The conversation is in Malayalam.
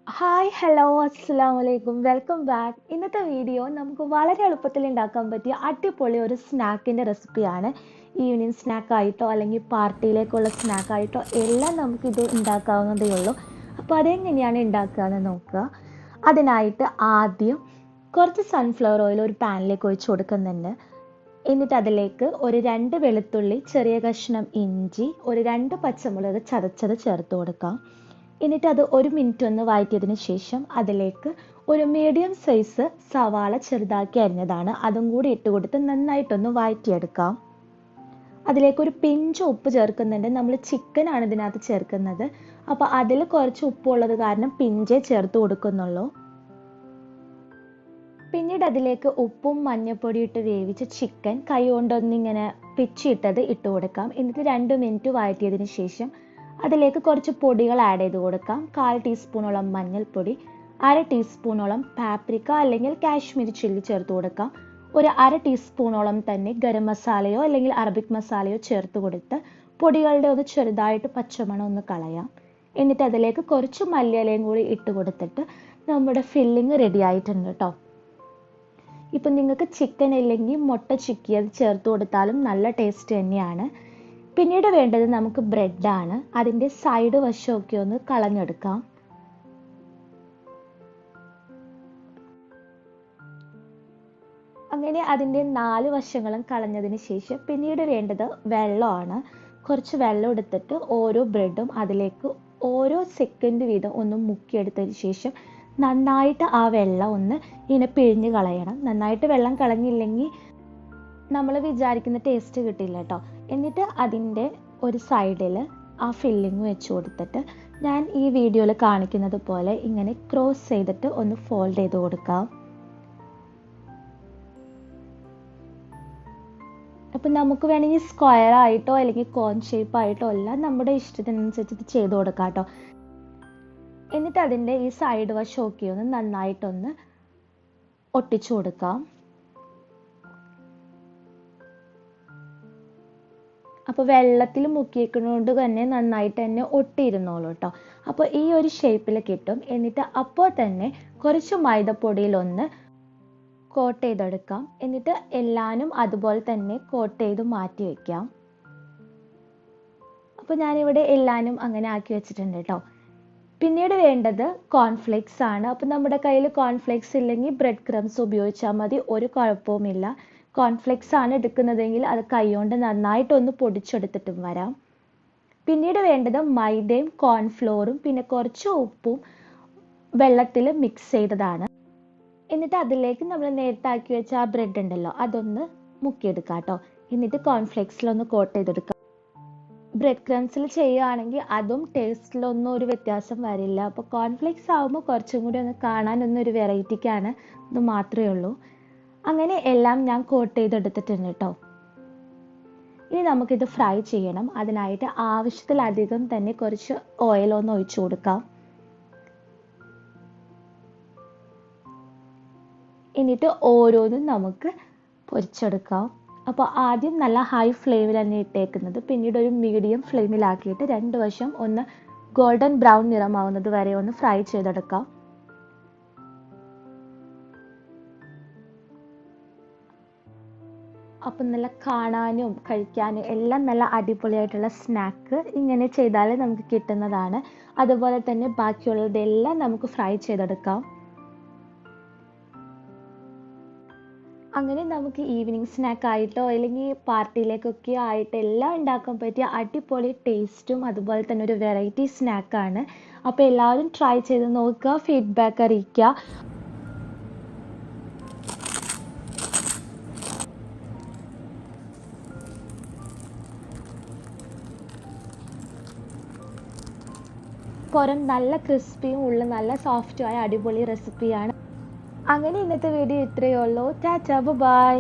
ഹായ് ഹലോ അസ്സലാമു അലൈക്കും വെൽക്കം ബാക്ക്. ഇന്നത്തെ വീഡിയോ നമുക്ക് വളരെ എളുപ്പത്തിൽ ഉണ്ടാക്കാൻ പറ്റിയ അടിപൊളി ഒരു സ്നാക്കിൻ്റെ റെസിപ്പിയാണ്. ഈവനിങ് സ്നാക്കായിട്ടോ അല്ലെങ്കിൽ പാർട്ടിയിലേക്കുള്ള സ്നാക്കായിട്ടോ എല്ലാം നമുക്കിത് ഉണ്ടാക്കാവുന്നതേ ഉള്ളൂ. അപ്പോൾ അതെങ്ങനെയാണ് ഉണ്ടാക്കുകയെന്ന് നോക്കുക. അതിനായിട്ട് ആദ്യം കുറച്ച് സൺഫ്ലവർ ഓയിൽ ഒരു പാനിലേക്ക് ഒഴിച്ച് കൊടുക്കുന്നുണ്ട്. എന്നിട്ട് അതിലേക്ക് ഒരു 2 വെളുത്തുള്ളി, ചെറിയ കഷ്ണം ഇഞ്ചി, ഒരു 2 പച്ചമുളക് ചതച്ചത് ചേർത്ത് കൊടുക്കാം. എന്നിട്ട് അത് 1 മിനിറ്റ് ഒന്ന് വഴറ്റിയതിന് ശേഷം അതിലേക്ക് ഒരു മീഡിയം സൈസ് സവാള ചെറുതാക്കി അരിഞ്ഞതാണ് അതും കൂടി ഇട്ട് കൊടുത്ത് നന്നായിട്ടൊന്ന് വഴറ്റിയെടുക്കാം. അതിലേക്ക് ഒരു പിഞ്ച് ഉപ്പ് ചേർക്കുന്നുണ്ട്. നമ്മൾ ചിക്കനാണ് ഇതിനകത്ത് ചേർക്കുന്നത്. അപ്പോൾ അതിൽ കുറച്ച് ഉപ്പുള്ളത് കാരണം പിഞ്ചേ ചേർത്ത് കൊടുക്കുന്നുള്ളൂ. പിന്നീട് അതിലേക്ക് ഉപ്പും മഞ്ഞൾപ്പൊടി ഇട്ട് വേവിച്ച ചിക്കൻ കൈ കൊണ്ടൊന്നിങ്ങനെ പിച്ചിട്ടത് ഇട്ട് കൊടുക്കാം. എന്നിട്ട് 2 മിനിറ്റ് വഴറ്റിയതിന് ശേഷം അതിലേക്ക് കുറച്ച് പൊടികൾ ആഡ് ചെയ്ത് കൊടുക്കാം. 1/4 ടീസ്പൂണോളം മഞ്ഞൾപ്പൊടി, 1/2 ടീസ്പൂണോളം പാപ്രിക്ക അല്ലെങ്കിൽ കാശ്മീരി ചില്ലി ചേർത്ത് കൊടുക്കാം. ഒരു 1/2 ടീസ്പൂണോളം തന്നെ ഗരം മസാലയോ അല്ലെങ്കിൽ അറബിക് മസാലയോ ചേർത്ത് കൊടുത്ത് പൊടികളുടെ ഒന്ന് ചെറുതായിട്ട് പച്ചമണം ഒന്ന് കളയാം. എന്നിട്ട് അതിലേക്ക് കുറച്ച് മല്ലിയിലയും കൂടി ഇട്ട് കൊടുത്തിട്ട് നമ്മുടെ ഫില്ലിങ് റെഡി ആയിട്ടുണ്ട് കേട്ടോ. ഇപ്പം നിങ്ങൾക്ക് ചിക്കൻ അല്ലെങ്കിൽ മുട്ട ചിക്കിയത് ചേർത്ത് കൊടുത്താലും നല്ല ടേസ്റ്റ് തന്നെയാണ്. പിന്നീട് വേണ്ടത് നമുക്ക് ബ്രെഡാണ്. അതിൻ്റെ സൈഡ് വശമൊക്കെ ഒന്ന് കളഞ്ഞെടുക്കാം. അങ്ങനെ അതിൻ്റെ 4 വശങ്ങളും കളഞ്ഞതിന് ശേഷം പിന്നീട് വേണ്ടത് വെള്ളമാണ്. കുറച്ച് വെള്ളം എടുത്തിട്ട് ഓരോ ബ്രെഡും അതിലേക്ക് ഓരോ സെക്കൻഡ് വീതം ഒന്ന് മുക്കിയെടുത്തതിന് ശേഷം നന്നായിട്ട് ആ വെള്ളം ഒന്ന് ഇങ്ങനെ പിഴിഞ്ഞ് കളയണം. നന്നായിട്ട് വെള്ളം കളഞ്ഞില്ലെങ്കിൽ നമ്മൾ വിചാരിക്കുന്ന ടേസ്റ്റ് കിട്ടില്ല കേട്ടോ. എന്നിട്ട് അതിൻ്റെ ഒരു സൈഡിൽ ആ ഫില്ലിങ് വെച്ച് കൊടുത്തിട്ട് ഞാൻ ഈ വീഡിയോയിൽ കാണിക്കുന്നത് പോലെ ഇങ്ങനെ ക്രോസ് ചെയ്തിട്ട് ഒന്ന് ഫോൾഡ് ചെയ്ത് കൊടുക്കാം. അപ്പം നമുക്ക് വേണമെങ്കിൽ സ്ക്വയർ ആയിട്ടോ അല്ലെങ്കിൽ കോൺ ഷേപ്പ് ആയിട്ടോ എല്ലാം നമ്മുടെ ഇഷ്ടത്തിനനുസരിച്ച് ചെയ്ത് കൊടുക്കാം കേട്ടോ. എന്നിട്ട് അതിൻ്റെ ഈ സൈഡ് വശമൊക്കെ ഒന്ന് നന്നായിട്ടൊന്ന് ഒട്ടിച്ചു കൊടുക്കാം. അപ്പോൾ വെള്ളത്തിൽ മുക്കിയേക്കുന്നതുകൊണ്ട് തന്നെ നന്നായിട്ട് തന്നെ ഒട്ടിയിരുന്നോളൂ കേട്ടോ. അപ്പോൾ ഈ ഒരു ഷേപ്പിൽ കിട്ടും. എന്നിട്ട് അപ്പോൾ തന്നെ കുറച്ച് മൈദപ്പൊടിയിലൊന്ന് കോട്ട് ചെയ്തെടുക്കാം. എന്നിട്ട് എല്ലാനും അതുപോലെ തന്നെ കോട്ട് ചെയ്ത് മാറ്റി വയ്ക്കാം. അപ്പോൾ ഞാനിവിടെ എല്ലാനും അങ്ങനെ ആക്കി വെച്ചിട്ടുണ്ട് കേട്ടോ. പിന്നീട് വേണ്ടത് കോൺഫ്ലേക്സ് ആണ്. അപ്പോൾ നമ്മുടെ കയ്യിൽ കോൺഫ്ലേക്സ് ഇല്ലെങ്കിൽ ബ്രെഡ് ക്രംസ് ഉപയോഗിച്ചാൽ മതി, ഒരു കുഴപ്പവുമില്ല. കോൺഫ്ലേക്സ് ആണ് എടുക്കുന്നതെങ്കിൽ അത് കൈകൊണ്ട് നന്നായിട്ടൊന്ന് പൊടിച്ചെടുത്തിട്ടും വരാം. പിന്നീട് വേണ്ടത് മൈദയും കോൺഫ്ലോറും പിന്നെ കുറച്ച് ഉപ്പും വെള്ളത്തിൽ മിക്സ് ചെയ്തതാണ്. എന്നിട്ട് അതിലേക്ക് നമ്മൾ നേരത്തെ ആക്കി വെച്ച ആ ബ്രെഡ് ഉണ്ടല്ലോ അതൊന്ന് മുക്കിയെടുക്കാം കേട്ടോ. എന്നിട്ട് കോൺഫ്ലേക്സിലൊന്ന് കോട്ട് ചെയ്തെടുക്കാം. ബ്രെഡ് ക്രംസിൽ ചെയ്യുകയാണെങ്കിൽ അതും ടേസ്റ്റിലൊന്നും ഒരു വ്യത്യാസം വരില്ല. അപ്പോൾ കോൺഫ്ലേക്സ് ആകുമ്പോൾ കുറച്ചും കൂടി ഒന്ന് കാണാനൊന്നൊരു വെറൈറ്റിക്കാണ്, ഇത് മാത്രമേ ഉള്ളൂ. അങ്ങനെ എല്ലാം ഞാൻ കോട്ട് ചെയ്തെടുത്തിട്ടുണ്ട് കേട്ടോ. ഇനി നമുക്കിത് ഫ്രൈ ചെയ്യണം. അതിനായിട്ട് ആവശ്യത്തിലധികം തന്നെ കുറച്ച് ഓയിലൊന്ന് ഒഴിച്ചു കൊടുക്കാം. എന്നിട്ട് ഓരോന്നും നമുക്ക് പൊരിച്ചെടുക്കാം. അപ്പോൾ ആദ്യം നല്ല ഹൈ ഫ്ലെയിമിൽ തന്നെ ഇട്ടേക്കുന്നത്, പിന്നീട് ഒരു മീഡിയം ഫ്ലെയിമിലാക്കിയിട്ട് 2 വശം ഒന്ന് ഗോൾഡൻ ബ്രൗൺ നിറമാവുന്നത് വരെ ഒന്ന് ഫ്രൈ ചെയ്തെടുക്കാം. അപ്പം നല്ല കാണാനും കഴിക്കാനും എല്ലാം നല്ല അടിപൊളിയായിട്ടുള്ള സ്നാക്ക് ഇങ്ങനെ ചെയ്താൽ നമുക്ക് കിട്ടുന്നതാണ്. അതുപോലെ തന്നെ ബാക്കിയുള്ളതെല്ലാം നമുക്ക് ഫ്രൈ ചെയ്തെടുക്കാം. അങ്ങനെ നമുക്ക് ഈവനിങ് സ്നാക്ക് ആയിട്ടോ അല്ലെങ്കിൽ പാർട്ടിയിലേക്കൊക്കെ ആയിട്ട് എല്ലാം ഉണ്ടാക്കാൻ പറ്റിയ അടിപൊളി ടേസ്റ്റും അതുപോലെ തന്നെ ഒരു വെറൈറ്റി സ്നാക്കാണ്. അപ്പോൾ എല്ലാവരും ട്രൈ ചെയ്ത് നോക്കുക, ഫീഡ്ബാക്ക് അറിയിക്കുക. പുറം നല്ല ക്രിസ്പിയും ഉള്ളിൽ നല്ല സോഫ്റ്റുമായ അടിപൊളി റെസിപ്പിയാണ്. അങ്ങനെ ഇന്നത്തെ വീഡിയോ ഇത്രയേ ഉള്ളൂ. ടാറ്റാ, ബൈ.